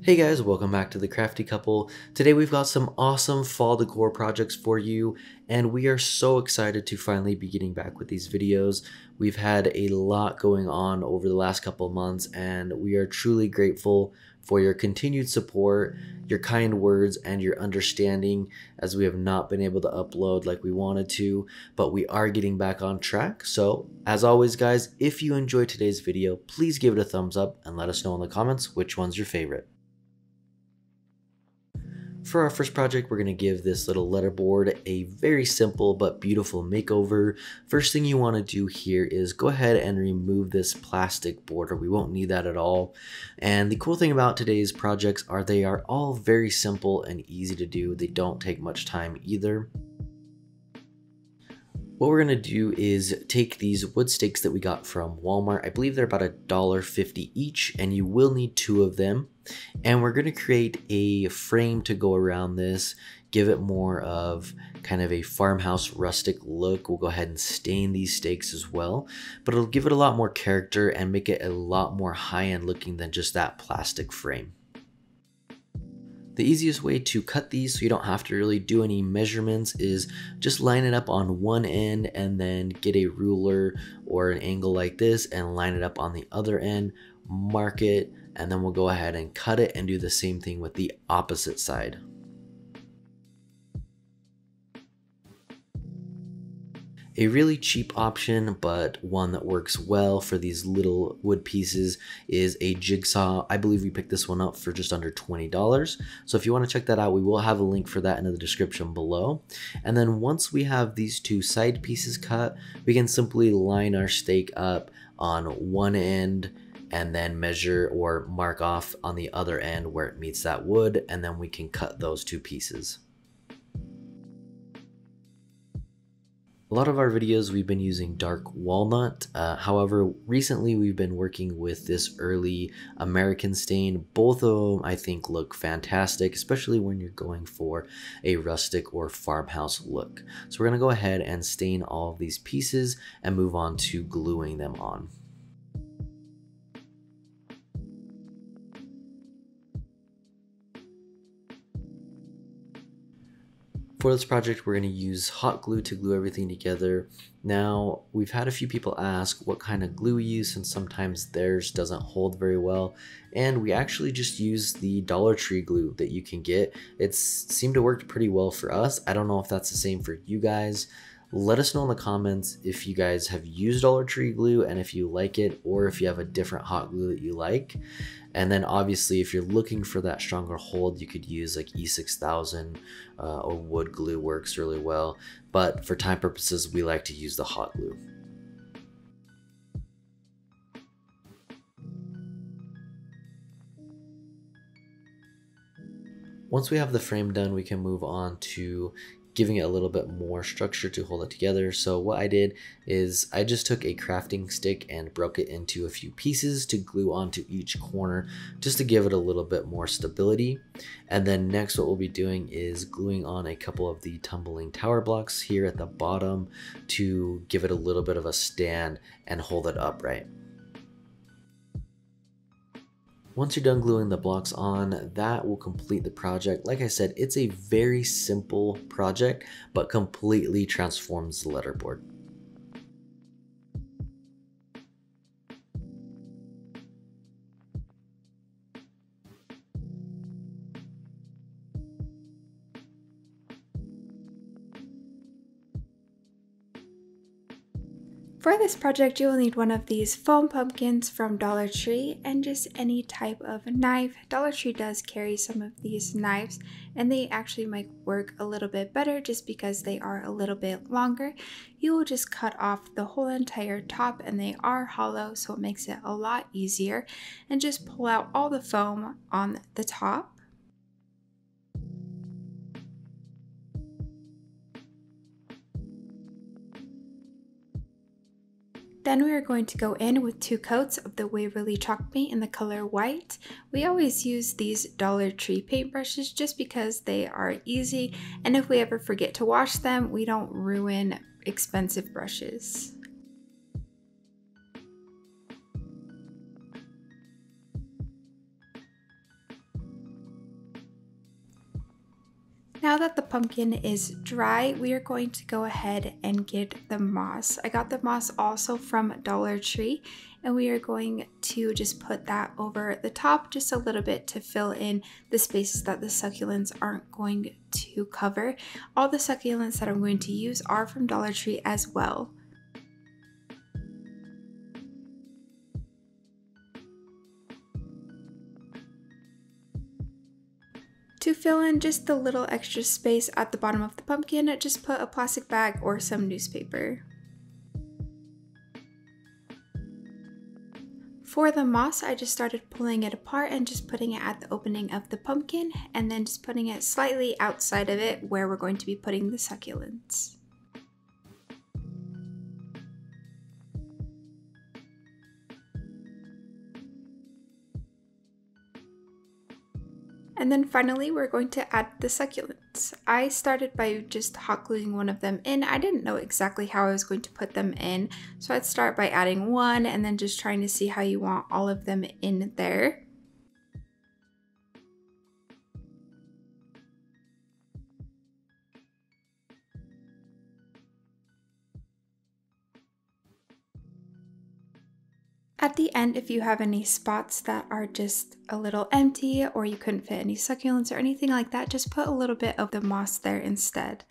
Hey guys, welcome back to the Crafty Couple. Today we've got some awesome fall decor projects for you, and we are so excited to finally be getting back with these videos. We've had a lot going on over the last couple of months, and we are truly grateful for your continued support, your kind words, and your understanding, as we have not been able to upload like we wanted to, but we are getting back on track. So as always guys, if you enjoyed today's video, please give it a thumbs up and let us know in the comments which one's your favorite. For our first project, we're going to give this little letterboard a very simple but beautiful makeover. First thing you want to do here is go ahead and remove this plastic border. We won't need that at all. And the cool thing about today's projects are they are all very simple and easy to do. They don't take much time either. What we're going to do is take these wood stakes that we got from Walmart. I believe they're about $1.50 each, and you will need 2 of them. And we're going to create a frame to go around this, give it more of kind of a farmhouse rustic look. We'll go ahead and stain these stakes as well, but it'll give it a lot more character and make it a lot more high-end looking than just that plastic frame. The easiest way to cut these so you don't have to really do any measurements is just line it up on one end and then get a ruler or an angle like this and line it up on the other end, mark it, and then we'll go ahead and cut it and do the same thing with the opposite side. A really cheap option, but one that works well for these little wood pieces, is a jigsaw. I believe we picked this one up for just under $20. So if you want to check that out, we will have a link for that in the description below. And then once we have these 2 side pieces cut, we can simply line our stake up on one end and then measure or mark off on the other end where it meets that wood, and then we can cut those 2 pieces. A lot of our videos we've been using dark walnut, however recently we've been working with this early American stain. Both of them I think look fantastic, especially when you're going for a rustic or farmhouse look. So we're going to go ahead and stain all of these pieces and move on to gluing them on. For this project, we're going to use hot glue to glue everything together. Now, we've had a few people ask what kind of glue we use, since sometimes theirs doesn't hold very well, and we actually just use the Dollar Tree glue that you can get. It's seemed to work pretty well for us. I don't know if that's the same for you guys. Let us know in the comments if you guys have used Dollar Tree glue and if you like it, or if you have a different hot glue that you like. And then obviously if you're looking for that stronger hold, you could use like E6000 or wood glue works really well. But for time purposes, we like to use the hot glue. Once we have the frame done, we can move on to giving it a little bit more structure to hold it together. So what I did is I just took a crafting stick and broke it into a few pieces to glue onto each corner, just to give it a little bit more stability. And then next what we'll be doing is gluing on a couple of the tumbling tower blocks here at the bottom to give it a little bit of a stand and hold it upright. Once you're done gluing the blocks on, that will complete the project. Like I said, it's a very simple project, but completely transforms the letterboard. For this project, you will need one of these foam pumpkins from Dollar Tree and just any type of knife. Dollar Tree does carry some of these knives, and they actually might work a little bit better just because they are a little bit longer. You will just cut off the whole entire top, and they are hollow, so it makes it a lot easier, and just pull out all the foam on the top. Then we are going to go in with 2 coats of the Waverly chalk paint in the color white. We always use these Dollar Tree paintbrushes just because they are easy, and if we ever forget to wash them, we don't ruin expensive brushes. Now that the pumpkin is dry, we are going to go ahead and get the moss. I got the moss also from Dollar Tree, and we are going to just put that over the top just a little bit to fill in the spaces that the succulents aren't going to cover. All the succulents that I'm going to use are from Dollar Tree as well. To fill in just the little extra space at the bottom of the pumpkin, just put a plastic bag or some newspaper. For the moss, I just started pulling it apart and just putting it at the opening of the pumpkin, and then just putting it slightly outside of it where we're going to be putting the succulents. And then finally, we're going to add the succulents. I started by just hot gluing one of them in. I didn't know exactly how I was going to put them in, so I'd start by adding one and then just trying to see how you want all of them in there. At the end, if you have any spots that are just a little empty or you couldn't fit any succulents or anything like that, just put a little bit of the moss there instead.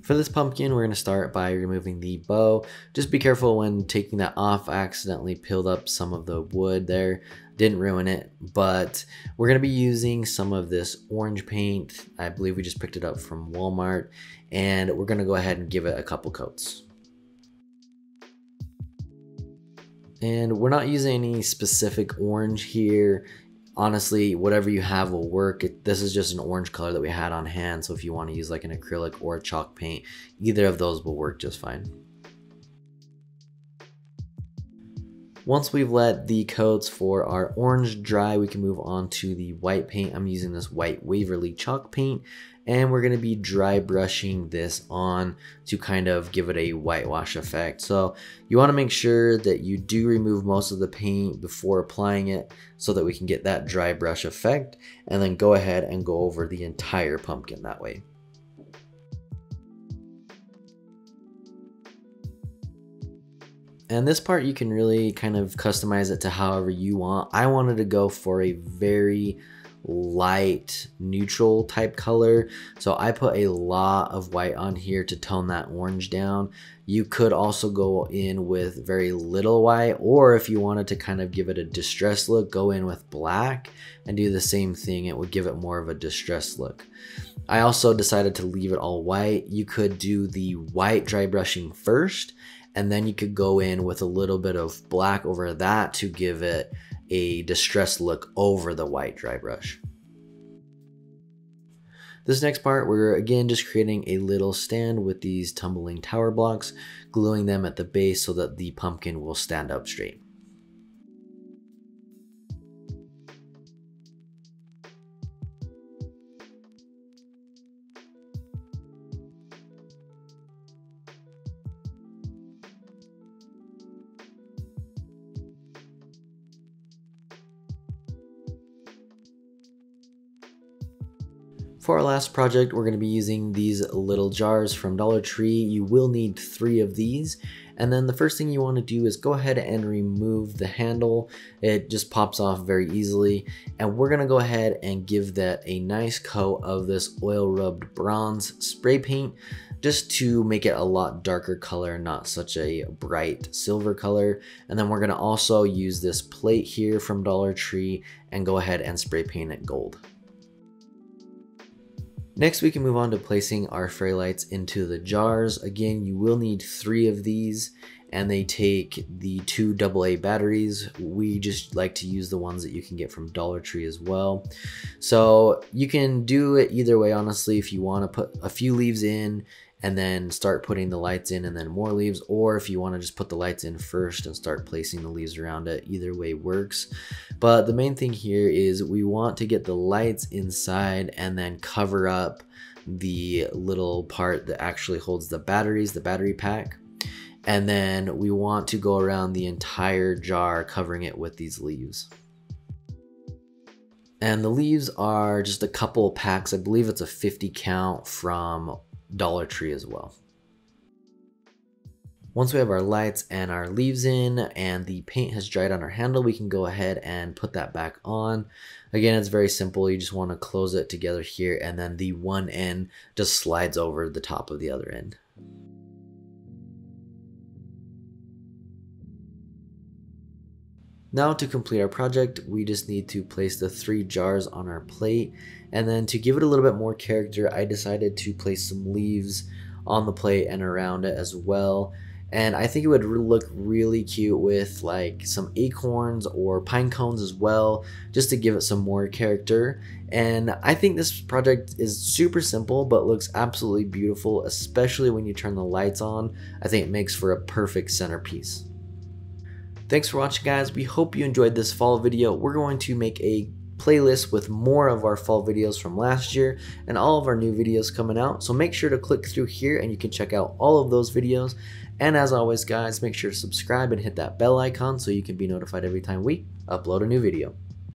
For this pumpkin, we're going to start by removing the bow. Just be careful when taking that off. I accidentally peeled up some of the wood there. Didn't ruin it, but we're going to be using some of this orange paint. I believe we just picked it up from Walmart, and we're going to go ahead and give it a couple coats. And we're not using any specific orange here. Honestly, whatever you have will work. This is just an orange color that we had on hand, so if you want to use like an acrylic or a chalk paint, either of those will work just fine. Once we've let the coats for our orange dry, we can move on to the white paint. I'm using this white Waverly chalk paint, and we're going to be dry brushing this on to kind of give it a whitewash effect. So you want to make sure that you do remove most of the paint before applying it so that we can get that dry brush effect, and then go ahead and go over the entire pumpkin that way. And this part you can really kind of customize it to however you want. I wanted to go for a very light neutral type color, so I put a lot of white on here to tone that orange down. You could also go in with very little white, or if you wanted to kind of give it a distressed look, go in with black and do the same thing. It would give it more of a distressed look. I also decided to leave it all white. You could do the white dry brushing first, and then you could go in with a little bit of black over that to give it a distressed look over the white dry brush. This next part, we're again just creating a little stand with these tumbling tower blocks, gluing them at the base so that the pumpkin will stand up straight. For our last project, we're going to be using these little jars from Dollar Tree. You will need 3 of these. And then the first thing you want to do is go ahead and remove the handle. It just pops off very easily. And we're going to go ahead and give that a nice coat of this oil rubbed bronze spray paint, just to make it a lot darker color, not such a bright silver color. And then we're going to also use this plate here from Dollar Tree and go ahead and spray paint it gold. Next, we can move on to placing our fairy lights into the jars. Again, you will need 3 of these, and they take the 2 AA batteries. We just like to use the ones that you can get from Dollar Tree as well. So you can do it either way, honestly, if you want to put a few leaves in and then start putting the lights in and then more leaves, or if you want to just put the lights in first and start placing the leaves around it. Either way works. But the main thing here is we want to get the lights inside and then cover up the little part that actually holds the batteries, the battery pack. And then we want to go around the entire jar covering it with these leaves. And the leaves are just a couple packs. I believe it's a 50 count from Dollar Tree as well. Once we have our lights and our leaves in and the paint has dried on our handle, we can go ahead and put that back on. Again, it's very simple. You just want to close it together here, and then the one end just slides over the top of the other end. Now to complete our project, we just need to place the 3 jars on our plate, and then to give it a little bit more character, I decided to place some leaves on the plate and around it as well. And I think it would look really cute with like some acorns or pine cones as well, just to give it some more character. And I think this project is super simple but looks absolutely beautiful, especially when you turn the lights on. I think it makes for a perfect centerpiece. Thanks for watching, guys. We hope you enjoyed this fall video. We're going to make a playlist with more of our fall videos from last year and all of our new videos coming out. So make sure to click through here and you can check out all of those videos. And as always, guys, make sure to subscribe and hit that bell icon so you can be notified every time we upload a new video.